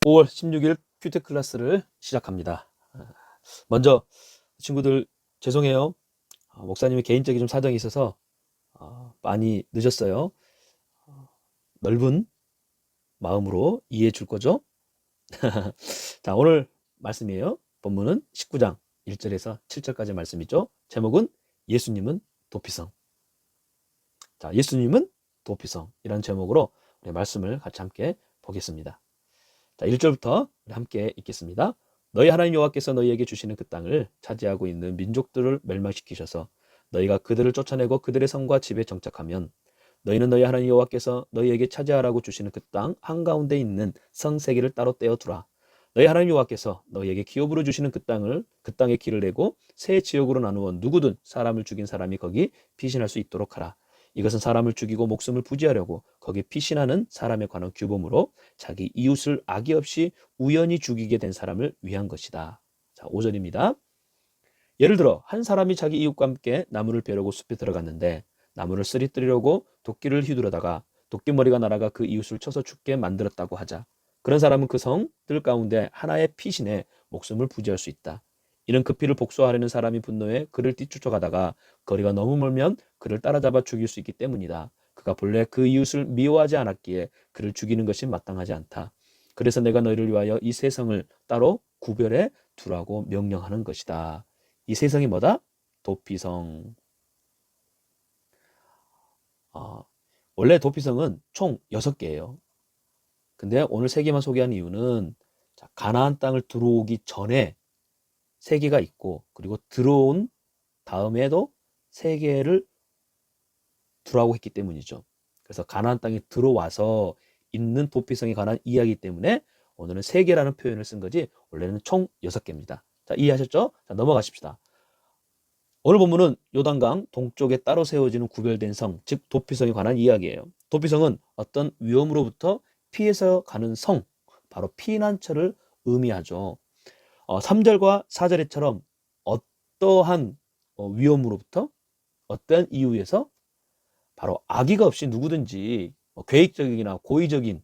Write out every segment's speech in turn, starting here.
5월 16일 큐티 클래스를 시작합니다. 먼저 친구들 죄송해요. 목사님이 개인적인 좀 사정이 있어서 많이 늦었어요. 넓은 마음으로 이해해 줄 거죠? 자, 오늘 말씀이에요. 본문은 19장 1절에서 7절까지 말씀이죠. 제목은 예수님은 도피성. 자, 예수님은 도피성이라는 제목으로 우리 말씀을 같이 함께 보겠습니다. 자, 1절부터 우리 함께 읽겠습니다. 너희 하나님 여호와께서 너희에게 주시는 그 땅을 차지하고 있는 민족들을 멸망시키셔서 너희가 그들을 쫓아내고 그들의 성과 집에 정착하면 너희는 너희 하나님 여호와께서 너희에게 차지하라고 주시는 그 땅 한가운데 있는 성 세 개를 따로 떼어 두라. 너희 하나님 여호와께서 너희에게 기업으로 주시는 그 땅에 길을 내고 세 지역으로 나누어 누구든 사람을 죽인 사람이 거기 피신할 수 있도록 하라. 이것은 사람을 죽이고 목숨을 부지하려고 거기 피신하는 사람에 관한 규범으로 자기 이웃을 악의 없이 우연히 죽이게 된 사람을 위한 것이다. 자, 5절입니다. 예를 들어 한 사람이 자기 이웃과 함께 나무를 베려고 숲에 들어갔는데 나무를 쓰러뜨리려고 도끼를 휘두르다가 도끼머리가 날아가 그 이웃을 쳐서 죽게 만들었다고 하자. 그런 사람은 그 성들 가운데 하나의 피신에 목숨을 부지할 수 있다. 이는 그 피를 복수하려는 사람이 분노해 그를 뒤쫓아가다가 거리가 너무 멀면 그를 따라잡아 죽일 수 있기 때문이다. 그가 본래 그 이웃을 미워하지 않았기에 그를 죽이는 것이 마땅하지 않다. 그래서 내가 너희를 위하여 이 세 성을 따로 구별해 두라고 명령하는 것이다. 이 세 성이 뭐다? 도피성. 원래 도피성은 총 6개예요. 근데 오늘 3개만 소개한 이유는 가나안 땅을 들어오기 전에 3개가 있고 그리고 들어온 다음에도 3개를 두라고 했기 때문이죠. 그래서 가나안 땅에 들어와서 있는 도피성에 관한 이야기 때문에 오늘은 3개라는 표현을 쓴 거지 원래는 총 6개입니다. 자, 이해하셨죠? 자, 넘어가십시다. 오늘 본문은 요단강 동쪽에 따로 세워지는 구별된 성, 즉 도피성에 관한 이야기예요. 도피성은 어떤 위험으로부터 피해서 가는 성, 바로 피난처를 의미하죠. 3절과 4절에처럼 어떠한 위험으로부터 어떠한 이유에서 바로 악의가 없이 누구든지 계획적이나 고의적인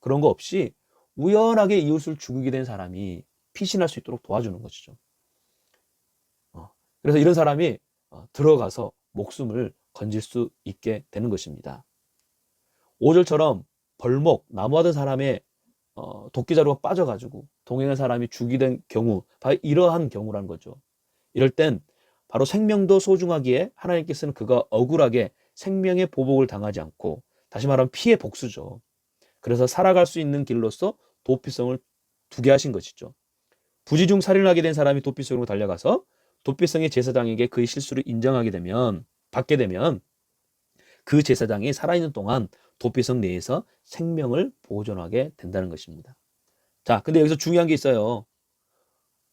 그런 거 없이 우연하게 이웃을 죽이게 된 사람이 피신할 수 있도록 도와주는 것이죠. 그래서 이런 사람이 들어가서 목숨을 건질 수 있게 되는 것입니다. 5절처럼 벌목, 나무하던 사람의 도끼자루가 빠져가지고 동행한 사람이 죽이된 경우, 바로 이러한 경우라는 거죠. 이럴 땐 바로 생명도 소중하기에 하나님께서는 그가 억울하게 생명의 보복을 당하지 않고, 다시 말하면 피해 복수죠. 그래서 살아갈 수 있는 길로서 도피성을 두게 하신 것이죠. 부지중 살인을 하게 된 사람이 도피성으로 달려가서 도피성의 제사장에게 그의 실수를 받게 되면 그 제사장이 살아있는 동안 도피성 내에서 생명을 보존하게 된다는 것입니다. 자, 근데 여기서 중요한 게 있어요.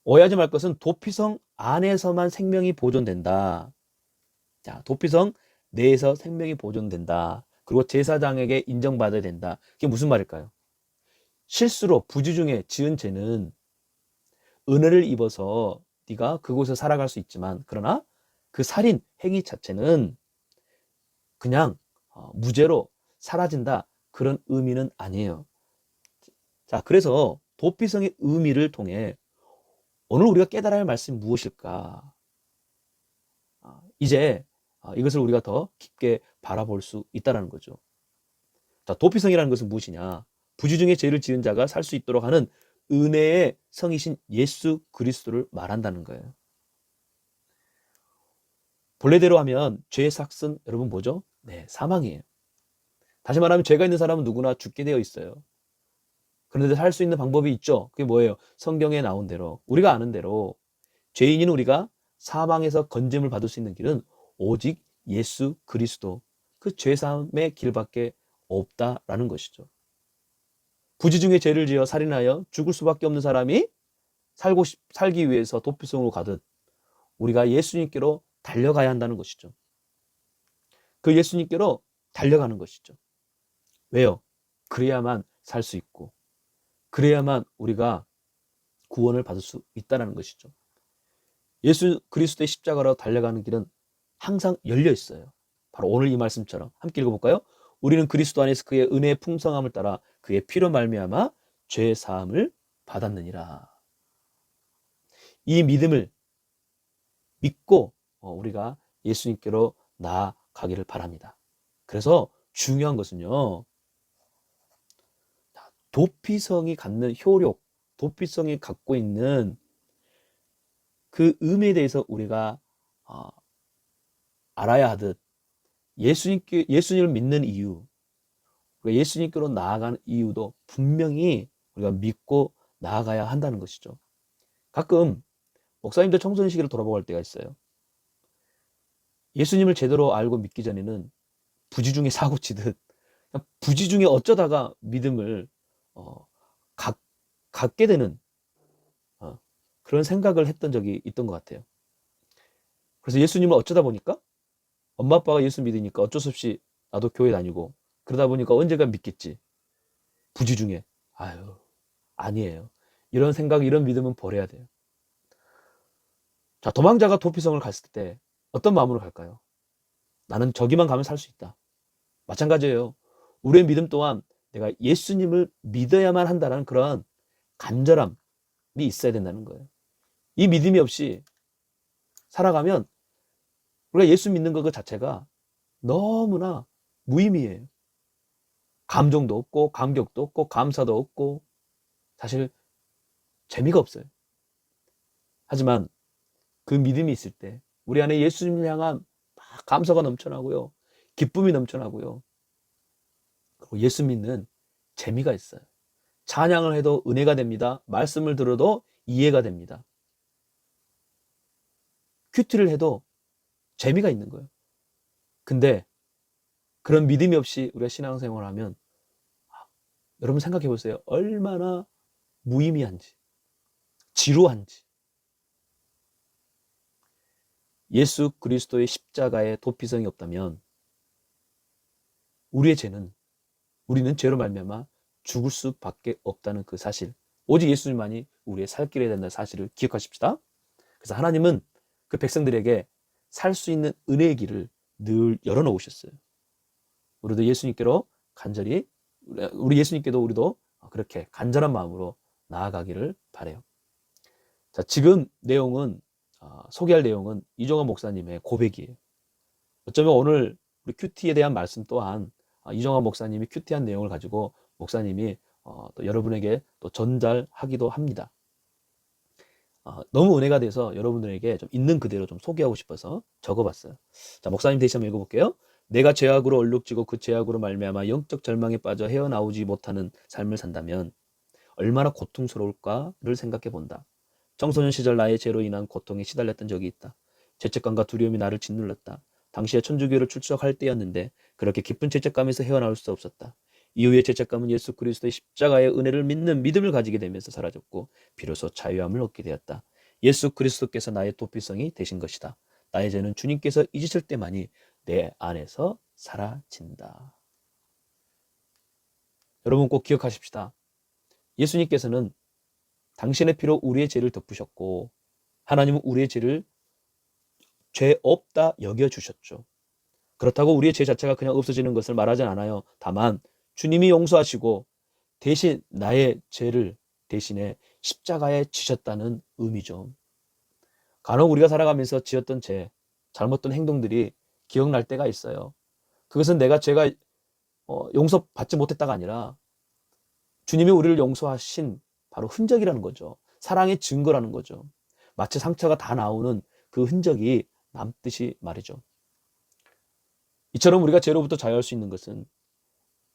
오해하지 말 것은 도피성 안에서만 생명이 보존된다. 자, 도피성 내에서 생명이 보존된다. 그리고 제사장에게 인정받아야 된다. 그게 무슨 말일까요? 실수로 부지중에 지은 죄는 은혜를 입어서 네가 그곳에 살아갈 수 있지만, 그러나 그 살인 행위 자체는 그냥 무죄로 사라진다, 그런 의미는 아니에요. 자, 그래서 도피성의 의미를 통해 오늘 우리가 깨달아야 할 말씀이 무엇일까? 이제 이것을 우리가 더 깊게 바라볼 수 있다는 거죠. 자, 도피성이라는 것은 무엇이냐? 부지중에 죄를 지은 자가 살 수 있도록 하는 은혜의 성이신 예수 그리스도를 말한다는 거예요. 본래대로 하면 죄의 삭은 여러분 뭐죠? 네, 사망이에요. 다시 말하면 죄가 있는 사람은 누구나 죽게 되어 있어요. 그런데 살 수 있는 방법이 있죠. 그게 뭐예요? 성경에 나온 대로, 우리가 아는 대로 죄인인 우리가 사망에서 건짐을 받을 수 있는 길은 오직 예수 그리스도, 그 죄사함의 길밖에 없다라는 것이죠. 부지중에 죄를 지어 살인하여 죽을 수밖에 없는 사람이 살기 위해서 도피성으로 가듯 우리가 예수님께로 달려가야 한다는 것이죠. 그 예수님께로 달려가는 것이죠. 왜요? 그래야만 살 수 있고, 그래야만 우리가 구원을 받을 수 있다는 것이죠. 예수 그리스도의 십자가로 달려가는 길은 항상 열려 있어요. 바로 오늘 이 말씀처럼 함께 읽어볼까요? 우리는 그리스도 안에서 그의 은혜의 풍성함을 따라 그의 피로 말미암아 죄 사함을 받았느니라. 이 믿음을 믿고 우리가 예수님께로 나아가기를 바랍니다. 그래서 중요한 것은요, 도피성이 갖는 효력, 도피성이 갖고 있는 그 의미에 대해서 우리가 알아야 하듯, 예수님을 믿는 이유, 우리가 예수님께로 나아가는 이유도 분명히 우리가 믿고 나아가야 한다는 것이죠. 가끔 목사님도 청소년 시기를 돌아보고 할 때가 있어요. 예수님을 제대로 알고 믿기 전에는 부지 중에 사고 치듯 부지 중에 어쩌다가 믿음을 갖게 되는 그런 생각을 했던 적이 있던 것 같아요. 그래서 예수님을 어쩌다 보니까 엄마 아빠가 예수 믿으니까 어쩔 수 없이 나도 교회 다니고 그러다 보니까 언젠가 믿겠지. 부지 중에. 아유, 아니에요. 이런 생각, 이런 믿음은 버려야 돼요. 자, 도망자가 도피성을 갔을 때 어떤 마음으로 갈까요? 나는 저기만 가면 살 수 있다. 마찬가지예요. 우리의 믿음 또한 내가 예수님을 믿어야만 한다는 그런 간절함이 있어야 된다는 거예요. 이 믿음이 없이 살아가면 우리가 예수 믿는 것 그 자체가 너무나 무의미해요. 감정도 없고 감격도 없고 감사도 없고 사실 재미가 없어요. 하지만 그 믿음이 있을 때 우리 안에 예수님을 향한 감사가 넘쳐나고요. 기쁨이 넘쳐나고요. 그리고 예수 믿는 재미가 있어요. 찬양을 해도 은혜가 됩니다. 말씀을 들어도 이해가 됩니다. 큐티를 해도 재미가 있는 거예요. 근데 그런 믿음이 없이 우리가 신앙생활을 하면 여러분 생각해 보세요. 얼마나 무의미한지, 지루한지. 예수 그리스도의 십자가에 도피성이 없다면 우리는 죄로 말미암아 죽을 수밖에 없다는 그 사실, 오직 예수님만이 우리의 살 길이 된다는 사실을 기억하십시다. 그래서 하나님은 그 백성들에게 살 수 있는 은혜의 길을 늘 열어놓으셨어요. 우리도 예수님께로 간절히, 우리 예수님께도 우리도 그렇게 간절한 마음으로 나아가기를 바라요. 자, 지금 소개할 내용은 이종환 목사님의 고백이에요. 어쩌면 오늘 우리 큐티에 대한 말씀 또한 이종환 목사님이 큐티한 내용을 가지고 목사님이 또 여러분에게 또 전달하기도 합니다. 너무 은혜가 돼서 여러분들에게 좀 있는 그대로 좀 소개하고 싶어서 적어봤어요. 자, 목사님 다시 한번 읽어볼게요. 내가 죄악으로 얼룩지고 그 죄악으로 말미암아 영적 절망에 빠져 헤어나오지 못하는 삶을 산다면 얼마나 고통스러울까를 생각해 본다. 청소년 시절 나의 죄로 인한 고통에 시달렸던 적이 있다. 죄책감과 두려움이 나를 짓눌렀다. 당시에 천주교를 출석할 때였는데 그렇게 깊은 죄책감에서 헤어나올 수 없었다. 이후에 죄책감은 예수 그리스도의 십자가의 은혜를 믿는 믿음을 가지게 되면서 사라졌고 비로소 자유함을 얻게 되었다. 예수 그리스도께서 나의 도피성이 되신 것이다. 나의 죄는 주님께서 잊으실 때만이 내 안에서 사라진다. 여러분 꼭 기억하십시다. 예수님께서는 당신의 피로 우리의 죄를 덮으셨고 하나님은 우리의 죄를 죄 없다 여겨주셨죠. 그렇다고 우리의 죄 자체가 그냥 없어지는 것을 말하진 않아요. 다만 주님이 용서하시고 대신 나의 죄를 대신에 십자가에 지셨다는 의미죠. 간혹 우리가 살아가면서 지었던 죄, 잘못된 행동들이 기억날 때가 있어요. 그것은 제가 용서받지 못했다가 아니라 주님이 우리를 용서하신 바로 흔적이라는 거죠. 사랑의 증거라는 거죠. 마치 상처가 다 나오는 그 흔적이 남듯이 말이죠. 이처럼 우리가 죄로부터 자유할 수 있는 것은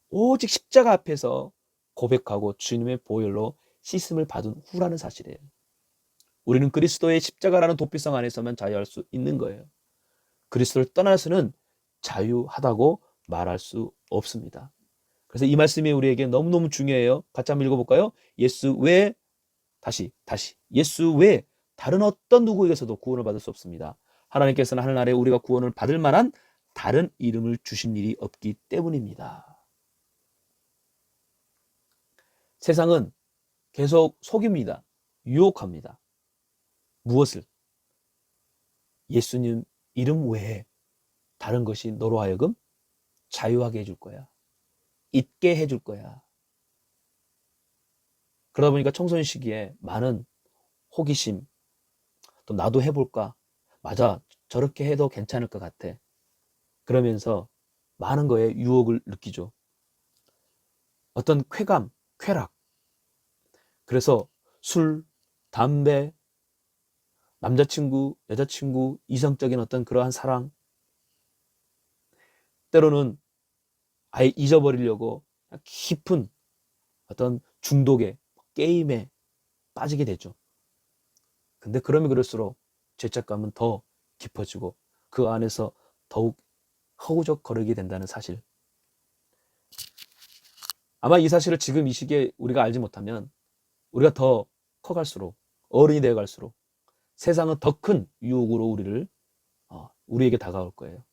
오직 십자가 앞에서 고백하고 주님의 보혈로 씻음을 받은 후라는 사실이에요. 우리는 그리스도의 십자가라는 도피성 안에서만 자유할 수 있는 거예요. 그리스도를 떠나서는 자유하다고 말할 수 없습니다. 그래서 이 말씀이 우리에게 너무너무 중요해요. 같이 한번 읽어볼까요? 예수 외에 예수 외에 다른 어떤 누구에게서도 구원을 받을 수 없습니다. 하나님께서는 하늘 아래 우리가 구원을 받을 만한 다른 이름을 주신 일이 없기 때문입니다. 세상은 계속 속입니다. 유혹합니다. 무엇을? 예수님 이름 외에 다른 것이 너로 하여금 자유하게 해줄 거야. 잊게 해줄 거야. 그러다 보니까 청소년 시기에 많은 호기심, 또 나도 해볼까? 맞아, 저렇게 해도 괜찮을 것 같아. 그러면서 많은 거에 유혹을 느끼죠. 어떤 쾌감, 쾌락. 그래서 술, 담배, 남자친구, 여자친구, 이성적인 어떤 그러한 사랑, 때로는 아예 잊어버리려고 깊은 어떤 중독에, 게임에 빠지게 되죠. 근데 그러면 그럴수록 죄책감은 더 깊어지고 그 안에서 더욱 허우적거리게 된다는 사실. 아마 이 사실을 지금 이 시기에 우리가 알지 못하면 우리가 더 커갈수록, 어른이 되어갈수록 세상은 더 큰 유혹으로 우리에게 다가올 거예요.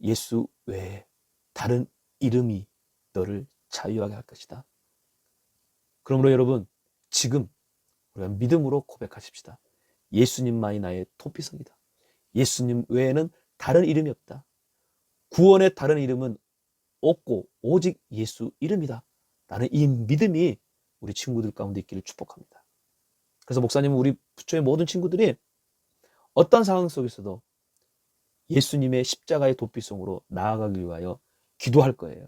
예수 외에 다른 이름이 너를 자유하게 할 것이다. 그러므로 여러분, 지금 우리가 믿음으로 고백하십시다. 예수님만이 나의 토피성이다. 예수님 외에는 다른 이름이 없다. 구원의 다른 이름은 없고 오직 예수 이름이다. 라는 이 믿음이 우리 친구들 가운데 있기를 축복합니다. 그래서 목사님은 우리 부초의 모든 친구들이 어떤 상황 속에서도 예수님의 십자가의 도피성으로 나아가기 위하여 기도할 거예요.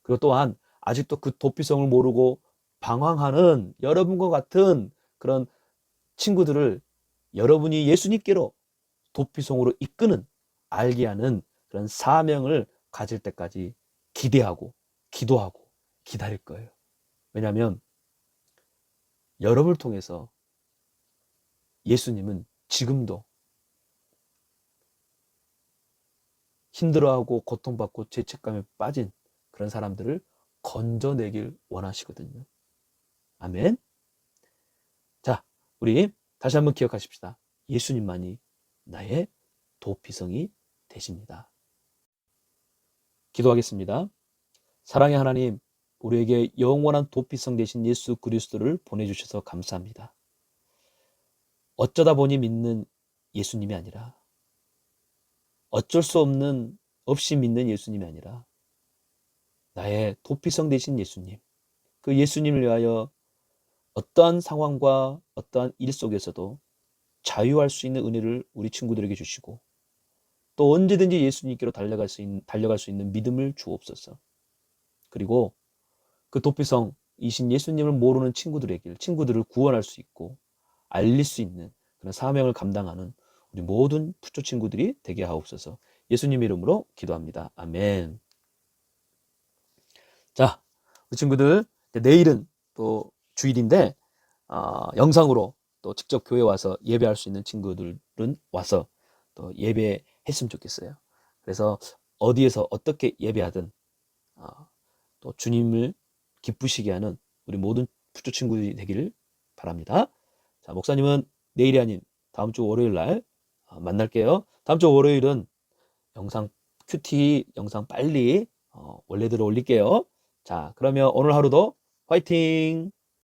그리고 또한 아직도 그 도피성을 모르고 방황하는 여러분과 같은 그런 친구들을 여러분이 예수님께로 도피성으로 이끄는, 알게 하는 그런 사명을 가질 때까지 기대하고 기도하고 기다릴 거예요. 왜냐하면 여러분을 통해서 예수님은 지금도 힘들어하고 고통받고 죄책감에 빠진 그런 사람들을 건져내길 원하시거든요. 아멘. 자, 우리 다시 한번 기억하십시다. 예수님만이 나의 도피성이 되십니다. 기도하겠습니다. 사랑의 하나님, 우리에게 영원한 도피성 되신 예수 그리스도를 보내주셔서 감사합니다. 어쩌다 보니 믿는 예수님이 아니라, 어쩔 수 없이 믿는 예수님이 아니라 나의 도피성 되신 예수님, 그 예수님을 위하여 어떠한 상황과 어떠한 일 속에서도 자유할 수 있는 은혜를 우리 친구들에게 주시고 또 언제든지 예수님께로 달려갈 수 있는 믿음을 주옵소서. 그리고 그 도피성이신 예수님을 모르는 친구들을 구원할 수 있고 알릴 수 있는 그런 사명을 감당하는 우리 모든 부초 친구들이 되게 하옵소서. 예수님 이름으로 기도합니다. 아멘. 자, 우리 친구들, 내일은 또 주일인데 영상으로 또 직접 교회 와서 예배할 수 있는 친구들은 와서 또 예배했으면 좋겠어요. 그래서 어디에서 어떻게 예배하든 또 주님을 기쁘시게 하는 우리 모든 부초 친구들이 되기를 바랍니다. 자, 목사님은 내일이 아닌 다음 주 월요일 날 만날게요. 다음 주 월요일은 큐티 영상 빨리 원래대로 올릴게요. 자, 그러면 오늘 하루도 화이팅!